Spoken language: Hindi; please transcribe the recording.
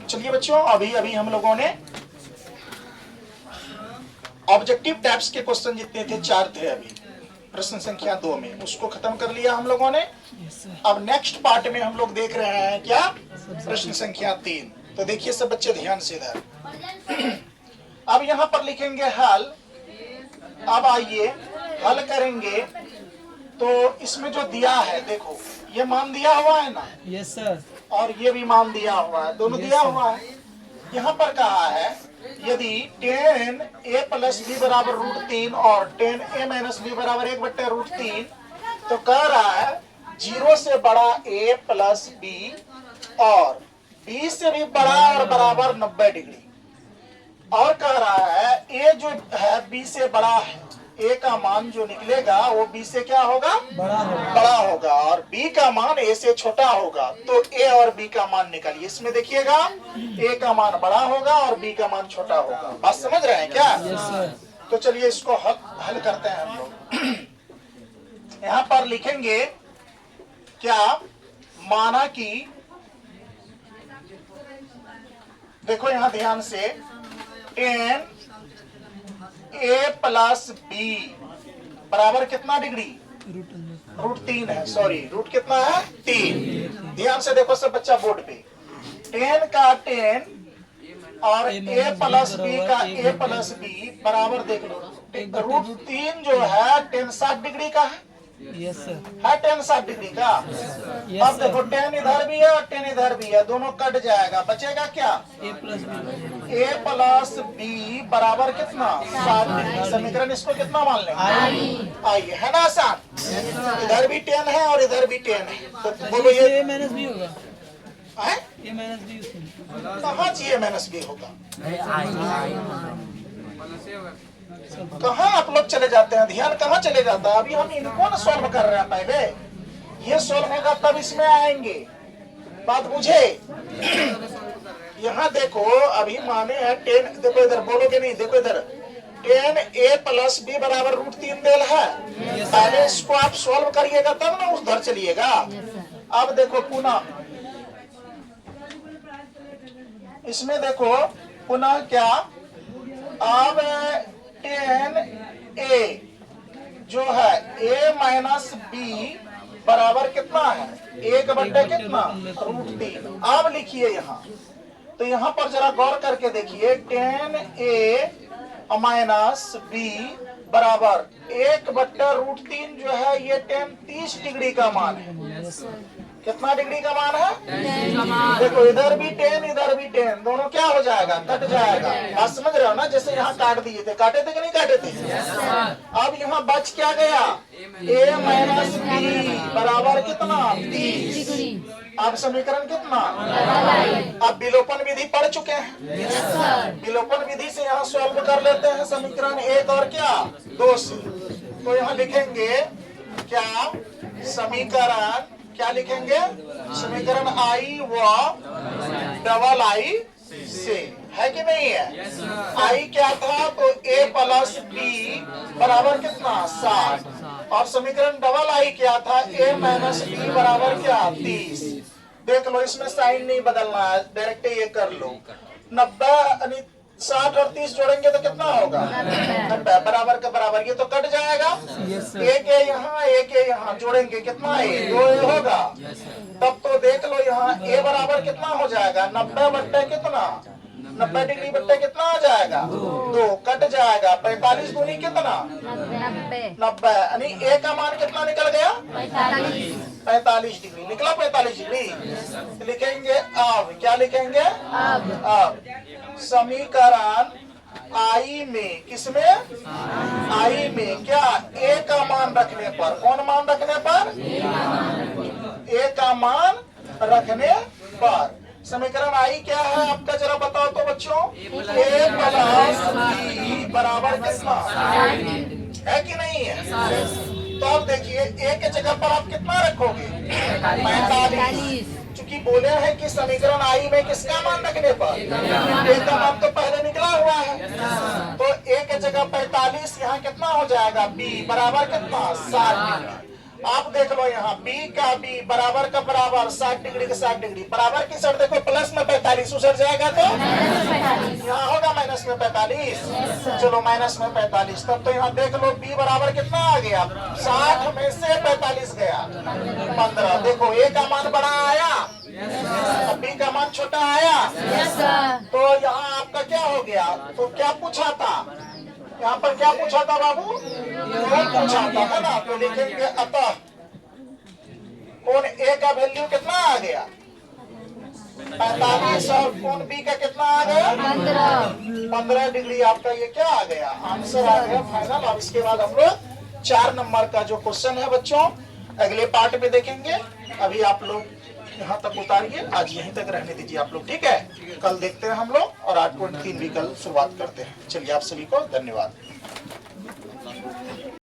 चलिए बच्चों, अभी अभी हम लोगों ने ऑब्जेक्टिव टाइप्स के क्वेश्चन जितने थे 4 थे अभी प्रश्न संख्या 2 में, उसको खत्म कर लिया हम लोगों ने। अब नेक्स्ट पार्ट में हम लोग देख रहे हैं क्या, प्रश्न संख्या 3। तो देखिए सब बच्चे ध्यान से इधर। अब यहाँ पर लिखेंगे हल। अब आइए हल करेंगे। तो इसमें जो दिया है देखो, ये मान दिया हुआ है ना। Yes sir. और ये भी मान दिया हुआ है, दोनों दिया हुआ है। यहाँ पर कहा है यदि tan a प्लस b बराबर √3 और tan a माइनस b बराबर 1/√3, तो कह रहा है 0 से बड़ा a प्लस b और b से भी बड़ा और बराबर 90 डिग्री। और कह रहा है a जो है b से बड़ा है, a का मान जो निकलेगा वो b से क्या होगा, बड़ा होगा, और b का मान a से छोटा होगा। तो a और b का मान निकालिए। इसमें देखिएगा a का मान बड़ा होगा और b का मान छोटा होगा। बात समझ रहे हैं क्या? तो चलिए इसको हल करते हैं हम लोग। यहाँ पर लिखेंगे क्या, माना कि देखो यहाँ ध्यान से, tan a प्लस b बराबर कितना डिग्री, √3 है। सॉरी, रूट कितना है, 3। ध्यान से देखो सब बच्चा बोर्ड पे, tan का tan और a प्लस b का a प्लस b बराबर देख लो, √3 जो है tan 60 डिग्री का है। Yes sir. है tan 60 डिग्री का। अब देखो tan इधर भी है और tan इधर भी है, दोनों कट जाएगा, बचेगा क्या, a प्लस b बराबर कितना, 60 डिग्री। समीकरण इसको कितना मान लेंगे, आई है ना आसान। इधर भी tan है और इधर भी tan है, तो बोलो ये a माइनस b होगा। है a माइनस b उसमें कहाँ चाहिए माइनस b होगा, कहाँ आप लोग चले जाते हैं, ध्यान कहाँ चले जाता है। अभी हम इनको ना सॉल्व कर रहे हैं, पहले ये सॉल्व होगा तब इसमें आएंगे। बात बुझे? यहाँ देखो अभी माने है 10, देखो इधर बोलोगे नहीं, देखो इधर tan a प्लस b बराबर √3 देल है। पहले इसको आप सॉल्व करिएगा तब ना उधर चलिएगा। अब देखो पुनः इसमें देखो पुनः क्या, अब tan a जो है a माइनस b बराबर कितना है, 1/, कितना, √3। अब लिखिए यहाँ, तो यहाँ पर जरा गौर करके देखिए, tan a माइनस b बराबर 1/√3 जो है ये tan 30 डिग्री का मान है। कितना डिग्री का मान है, देखो इधर भी tan इधर भी tan, दोनों क्या हो जाएगा, कट जाएगा। बात समझ रहे हो ना, जैसे यहाँ काट दिए थे, काटे थे कि नहीं काटे थे। अब यहाँ बच क्या गया, a माइनस b बराबर कितना, 30। अब समीकरण कितना, अब विलोपन विधि पढ़ चुके हैं, विलोपन विधि से यहाँ सॉल्व कर लेते हैं समीकरण 1 और क्या 2 से। तो यहाँ लिखेंगे क्या, समीकरण क्या लिखेंगे, समीकरण आई व डबल आई से, है कि नहीं है। आई क्या था, तो a प्लस b बराबर कितना, 60। और समीकरण डबल आई क्या था, a माइनस b बराबर क्या, 30। देख लो इसमें साइन नहीं बदलना है, डायरेक्ट ये कर लो। 90 60 और 30 जोड़ेंगे तो कितना होगा, 90 बराबर का बराबर, ये तो कट जाएगा। एक है यहाँ, एक है यहाँ, जोड़ेंगे कितना है, 2 होगा। तब तो देख लो यहाँ a बराबर कितना हो जाएगा, 90/, कितना, 90 डिग्री बट्टे कितना आ जाएगा, 2 कट जाएगा। 45 दूनी कितना, 90, यानी a का मान कितना निकल गया, 45 डिग्री निकला, 45 डिग्री। लिखेंगे अब, क्या लिखेंगे, अब समीकरण आई में, किसमें, आई में क्या, a का मान रखने पर, कौन मान रखने पर, a का मान रखने पर। समीकरण आई क्या है आपका, जरा बताओ तो बच्चों, a प्लस b बराबर कितना है कि नहीं है। तो आप देखिए a के जगह पर आप कितना रखोगे, 45। चूंकि बोले हैं कि समीकरण आई में किसका मान रखने पर, a का मान तो पहले निकला हुआ है, तो a के जगह 45, यहाँ कितना हो जाएगा, b बराबर कितना, 60 डिग्री। आप देख लो यहाँ B का B बराबर का बराबर 60 डिग्री का 60 डिग्री बराबर की साइड देखो प्लस में 45 उधर जाएगा तो यहाँ होगा माइनस में 45। चलो माइनस में 45 तब तो यहाँ देख लो B बराबर कितना आ गया 60 में से 45 गया 15। देखो A का मान बड़ा आया अब B का मान छोटा आया तो यहाँ आपका क्या हो गया। तो क्या पूछा था यहाँ पर क्या पूछा था बाबू कौन पूछा था है ना। तो लिखेंगे अतः कौन A का वैल्यू कितना आ गया 45 और कौन B का कितना आ गया 15 डिग्री। आपका ये क्या आ गया आंसर आ गया फाइनल। अब इसके बाद हम लोग 4 नंबर का जो क्वेश्चन है बच्चों अगले पार्ट में देखेंगे। अभी आप लोग यहाँ तक उतारिए, आज यहीं तक रहने दीजिए आप लोग, ठीक है। कल देखते हैं हम लोग और 8.3 भी कल शुरुआत करते हैं। चलिए आप सभी को धन्यवाद।